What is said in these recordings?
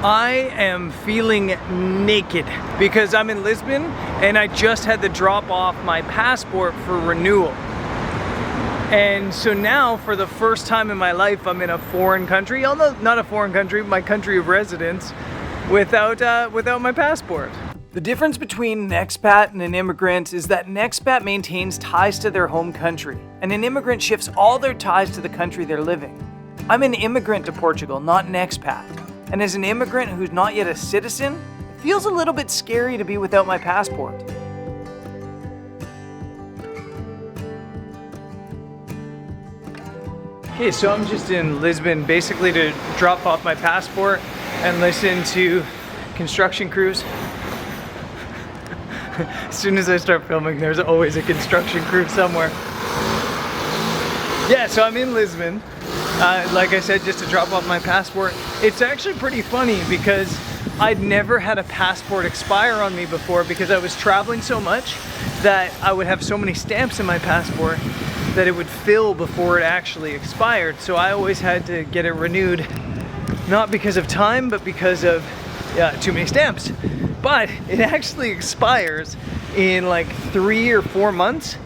I am feeling naked because I'm in Lisbon and I just had to drop off my passport for renewal. And so now, for the first time in my life, I'm in a foreign country, although not a foreign country, my country of residence, without my passport. The difference between an expat and an immigrant is that an expat maintains ties to their home country, and an immigrant shifts all their ties to the country they're living. I'm an immigrant to Portugal, not an expat. And as an immigrant who's not yet a citizen, it feels a little bit scary to be without my passport. Okay, so I'm just in Lisbon basically to drop off my passport and listen to construction crews. As soon as I start filming, there's always a construction crew somewhere. Yeah, so I'm in Lisbon. Like I said, just to drop off my passport. It's actually pretty funny because I'd never had a passport expire on me before because I was traveling so much that I would have so many stamps in my passport that it would fill before it actually expired. So I always had to get it renewed, not because of time, but because of too many stamps. But it actually expires in like 3 or 4 months.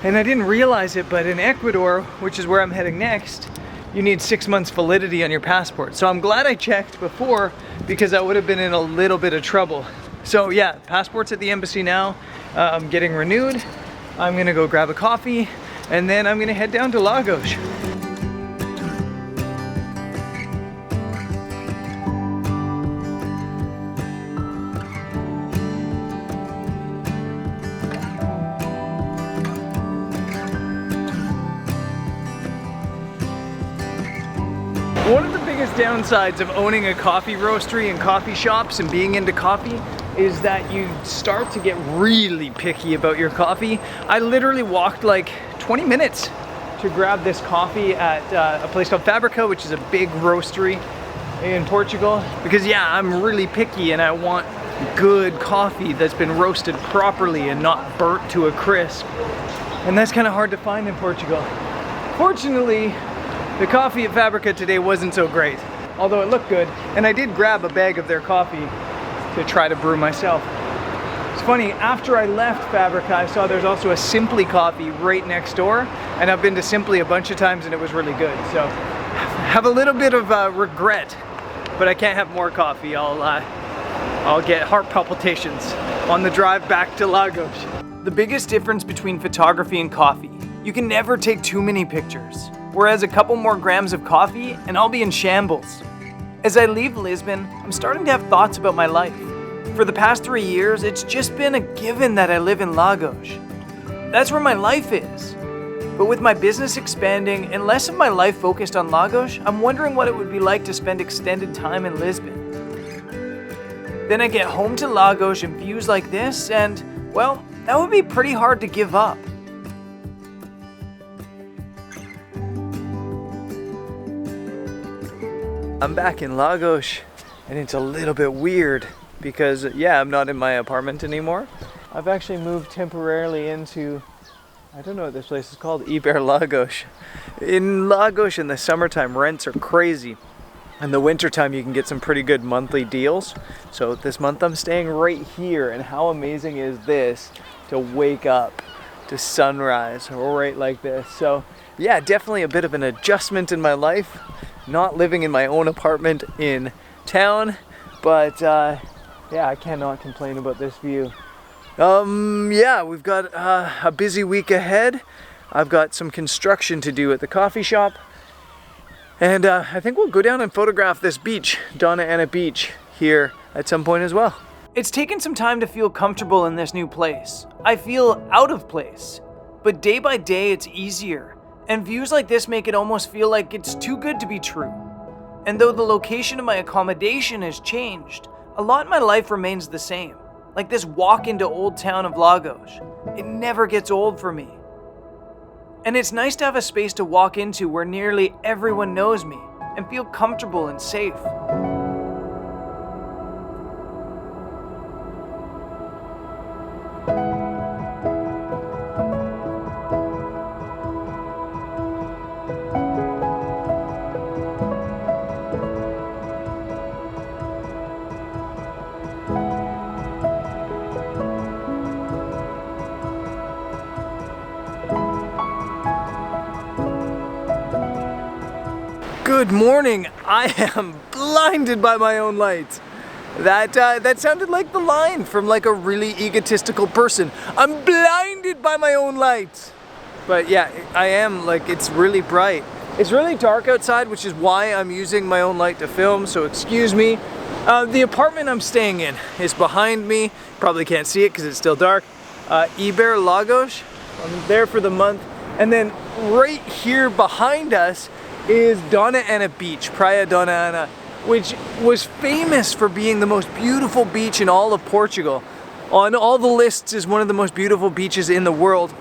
And I didn't realize it, but in Ecuador, which is where I'm heading next, you need 6 months validity on your passport. So I'm glad I checked before because I would have been in a little bit of trouble. So yeah, passport's at the embassy now. I'm getting renewed. I'm gonna go grab a coffee and then I'm gonna head down to Lagos. One of the biggest downsides of owning a coffee roastery and coffee shops and being into coffee is that you start to get really picky about your coffee. I literally walked like 20 minutes to grab this coffee at a place called Fabrica, which is a big roastery in Portugal. Because yeah, I'm really picky and I want good coffee that's been roasted properly and not burnt to a crisp. And that's kind of hard to find in Portugal. Fortunately, the coffee at Fabrica today wasn't so great, although it looked good. And I did grab a bag of their coffee to try to brew myself. It's funny, after I left Fabrica, I saw there's also a Simply coffee right next door. And I've been to Simply a bunch of times and it was really good. So have a little bit of regret, but I can't have more coffee. I'll get heart palpitations on the drive back to Lagos. The biggest difference between photography and coffee, you can never take too many pictures. Whereas a couple more grams of coffee and I'll be in shambles. As I leave Lisbon, I'm starting to have thoughts about my life. For the past 3 years, it's just been a given that I live in Lagos. That's where my life is. But with my business expanding and less of my life focused on Lagos, I'm wondering what it would be like to spend extended time in Lisbon. Then I get home to Lagos and views like this and, well, that would be pretty hard to give up. I'm back in Lagos and it's a little bit weird because yeah, I'm not in my apartment anymore. I've actually moved temporarily into, I don't know what this place is called, Iber Lagos. In Lagos in the summertime, rents are crazy. In the wintertime, you can get some pretty good monthly deals. So this month I'm staying right here, and how amazing is this to wake up to sunrise right like this. So yeah, definitely a bit of an adjustment in my life. Not living in my own apartment in town, but yeah, I cannot complain about this view. Yeah, we've got a busy week ahead. I've got some construction to do at the coffee shop, and I think we'll go down and photograph this beach, Dona Ana Beach, here at some point as well. It's taken some time to feel comfortable in this new place. I feel out of place, but day by day it's easier. And views like this make it almost feel like it's too good to be true. And though the location of my accommodation has changed, a lot in my life remains the same. Like this walk into Old Town of Lagos. It never gets old for me. And it's nice to have a space to walk into where nearly everyone knows me and feel comfortable and safe. Good morning. I am blinded by my own light. That sounded like the line from like a really egotistical person. I'm blinded by my own light. But yeah, I am, like, it's really bright. It's really dark outside, which is why I'm using my own light to film, so excuse me. The apartment I'm staying in is behind me. Probably can't see it because it's still dark. Iber Lagos. I'm there for the month. And then right here behind us is Dona Ana Beach, Praia Dona Ana, which was famous for being the most beautiful beach in all of Portugal. On all the lists is one of the most beautiful beaches in the world.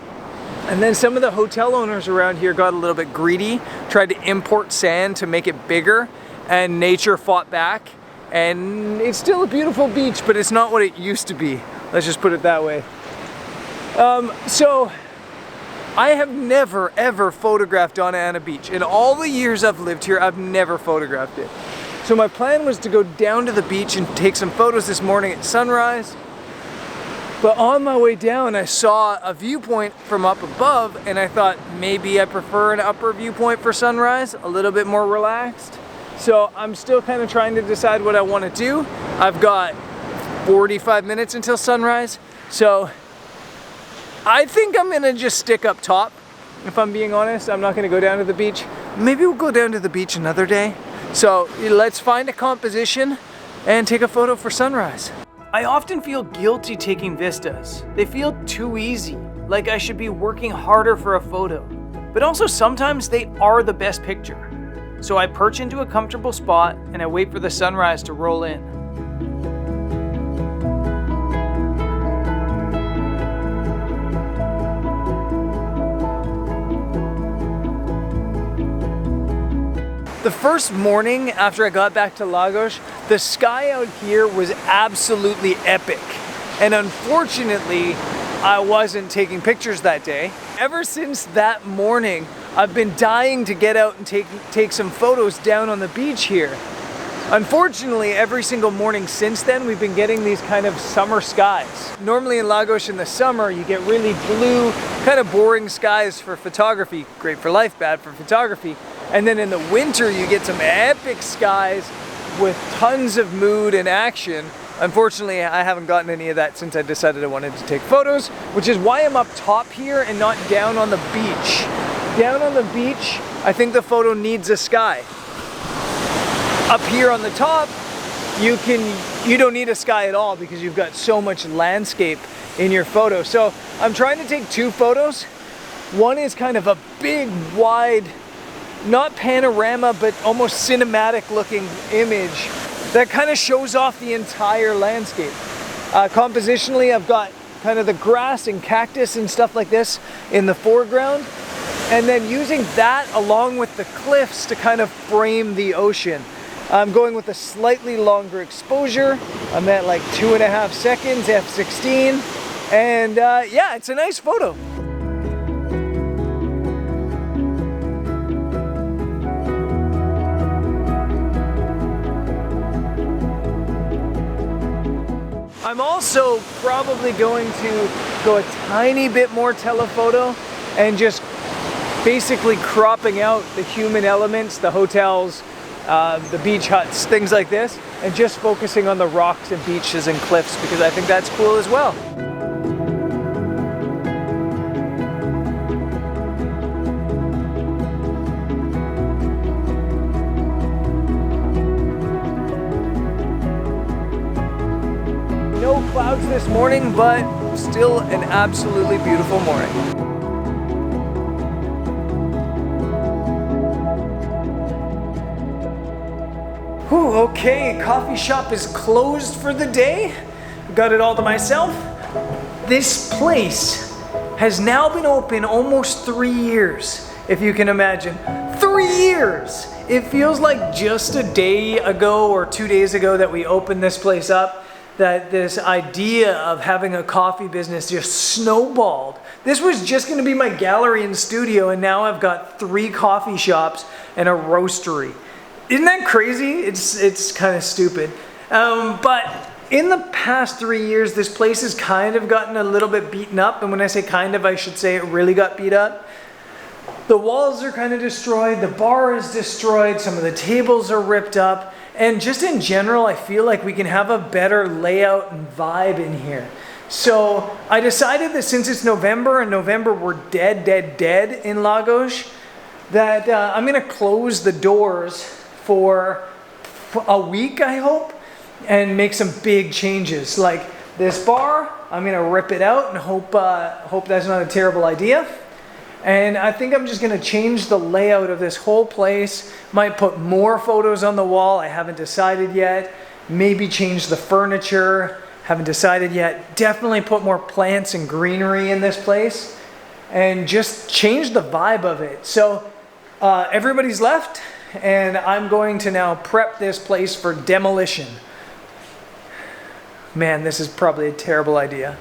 And then some of the hotel owners around here got a little bit greedy, tried to import sand to make it bigger, and nature fought back. And it's still a beautiful beach, but it's not what it used to be. Let's just put it that way. So I have never ever photographed Dona Ana Beach. In all the years I've lived here, I've never photographed it. So my plan was to go down to the beach and take some photos this morning at sunrise. But on my way down, I saw a viewpoint from up above, and I thought maybe I prefer an upper viewpoint for sunrise, a little bit more relaxed. So I'm still kind of trying to decide what I want to do. I've got 45 minutes until sunrise, so I think I'm gonna just stick up top. If I'm being honest, I'm not gonna go down to the beach. Maybe we'll go down to the beach another day. So let's find a composition and take a photo for sunrise. I often feel guilty taking vistas. They feel too easy, like I should be working harder for a photo. But also sometimes they are the best picture. So I perch into a comfortable spot and I wait for the sunrise to roll in. The first morning after I got back to Lagos, the sky out here was absolutely epic. And unfortunately, I wasn't taking pictures that day. Ever since that morning, I've been dying to get out and take some photos down on the beach here. Unfortunately, every single morning since then, we've been getting these kind of summer skies. Normally in Lagos in the summer, you get really blue, kind of boring skies for photography. Great for life, bad for photography. And then in the winter, you get some epic skies with tons of mood and action. Unfortunately, I haven't gotten any of that since I decided I wanted to take photos, which is why I'm up top here and not down on the beach. Down on the beach, I think the photo needs a sky. Up here on the top, you don't need a sky at all because you've got so much landscape in your photo. So I'm trying to take two photos. One is kind of a big, wide, not panorama, but almost cinematic looking image that kind of shows off the entire landscape. Compositionally, I've got kind of the grass and cactus and stuff like this in the foreground, and then using that along with the cliffs to kind of frame the ocean. I'm going with a slightly longer exposure. I'm at like 2.5 seconds, f16, and yeah, it's a nice photo. I'm also probably going to go a tiny bit more telephoto and just basically cropping out the human elements, the hotels, the beach huts, things like this, and just focusing on the rocks and beaches and cliffs because I think that's cool as well. No clouds this morning, but still an absolutely beautiful morning. Whew, okay, coffee shop is closed for the day. Got it all to myself. This place has now been open almost 3 years, if you can imagine. 3 years! It feels like just a day ago or 2 days ago that we opened this place up, that this idea of having a coffee business just snowballed. This was just gonna be my gallery and studio, and now I've got 3 coffee shops and a roastery. Isn't that crazy? It's kind of stupid. But in the past 3 years, this place has kind of gotten a little bit beaten up. And when I say kind of, I should say it really got beat up. The walls are kind of destroyed, the bar is destroyed, some of the tables are ripped up, and just in general, I feel like we can have a better layout and vibe in here. So I decided that since it's November, and November we're dead in Lagos, that I'm gonna close the doors for a week, I hope, and make some big changes. Like this bar, I'm gonna rip it out and hope that's not a terrible idea. And I think I'm just gonna change the layout of this whole place. Might put more photos on the wall, I haven't decided yet. Maybe change the furniture, haven't decided yet. Definitely put more plants and greenery in this place. And just change the vibe of it. So everybody's left, and I'm going to now prep this place for demolition. Man, this is probably a terrible idea.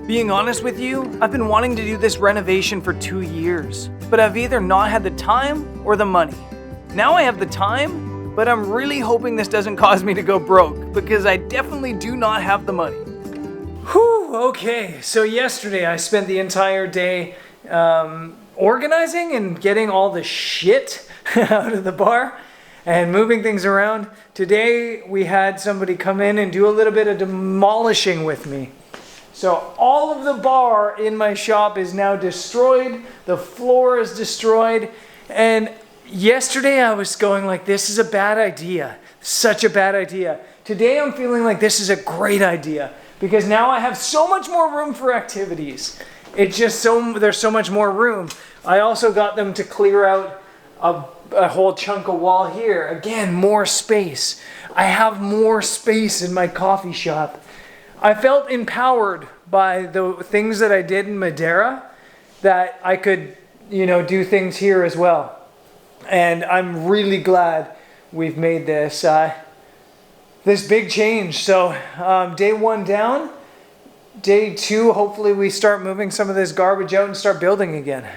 Being honest with you, I've been wanting to do this renovation for 2 years, but I've either not had the time or the money. Now I have the time, but I'm really hoping this doesn't cause me to go broke, because I definitely do not have the money. Whew, okay, so yesterday I spent the entire day organizing and getting all the shit out of the bar and moving things around. Today we had somebody come in and do a little bit of demolishing with me. So all of the bar in my shop is now destroyed. The floor is destroyed. And yesterday I was going like, this is a bad idea. Such a bad idea. Today I'm feeling like this is a great idea, because now I have so much more room for activities. It's just there's so much more room. I also got them to clear out a whole chunk of wall here. Again, more space. I have more space in my coffee shop. I felt empowered by the things that I did in Madeira, that I could, do things here as well. And I'm really glad we've made this big change. So day 1 down, day 2, hopefully we start moving some of this garbage out and start building again.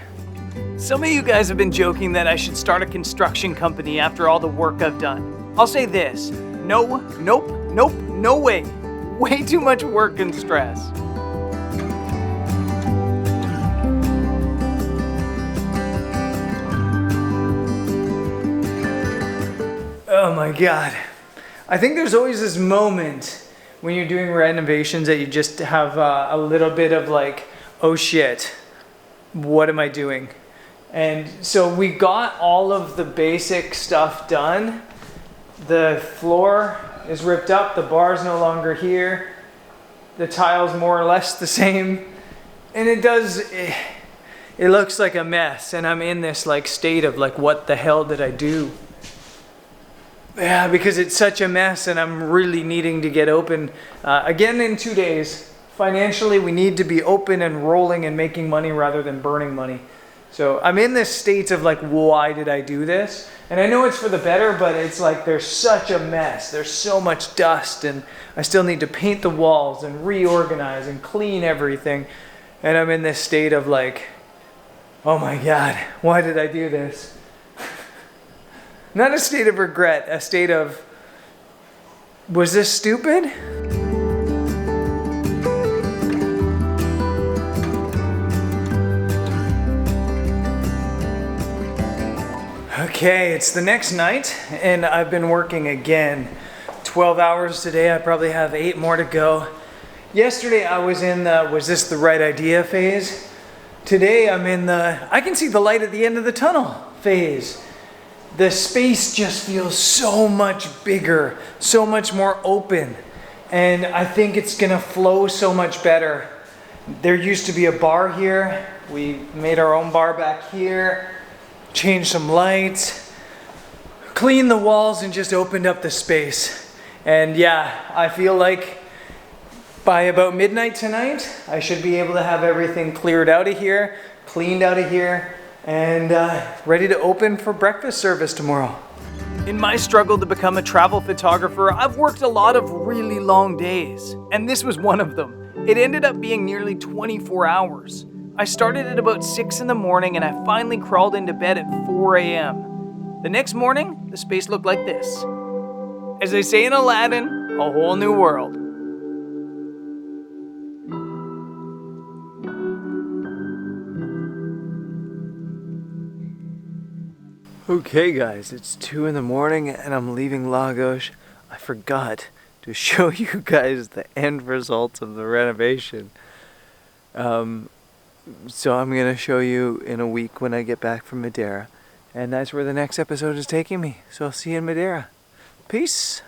Some of you guys have been joking that I should start a construction company after all the work I've done. I'll say this, no, nope, no way. Way too much work and stress. Oh my God. I think there's always this moment when you're doing renovations that you just have a little bit of like, oh shit, what am I doing? And so we got all of the basic stuff done. The floor is ripped up, the bar's no longer here. The tile's more or less the same. And it looks like a mess, and I'm in this like state of like, what the hell did I do? Yeah, because it's such a mess, and I'm really needing to get open again in 2 days. Financially, we need to be open and rolling and making money rather than burning money. So I'm in this state of like, why did I do this? And I know it's for the better, but it's like there's such a mess. There's so much dust, and I still need to paint the walls and reorganize and clean everything. And I'm in this state of like, oh my God, why did I do this? Not a state of regret, a state of, was this stupid? Okay, it's the next night, and I've been working again. 12 hours today, I probably have 8 more to go. Yesterday I was in the, was this the right idea phase? Today I'm in the, I can see the light at the end of the tunnel phase. The space just feels so much bigger, so much more open, and I think it's gonna flow so much better. There used to be a bar here. We made our own bar back here. Changed some lights, cleaned the walls, and just opened up the space. And yeah, I feel like by about midnight tonight, I should be able to have everything cleared out of here, cleaned out of here, and ready to open for breakfast service tomorrow. In my struggle to become a travel photographer, I've worked a lot of really long days, and this was one of them. It ended up being nearly 24 hours. I started at about 6 in the morning, and I finally crawled into bed at 4 a.m. The next morning, the space looked like this. As they say in Aladdin, a whole new world. Okay guys, it's 2 in the morning and I'm leaving Lagos. I forgot to show you guys the end results of the renovation. So I'm gonna show you in a week when I get back from Madeira. And that's where the next episode is taking me. So I'll see you in Madeira. Peace!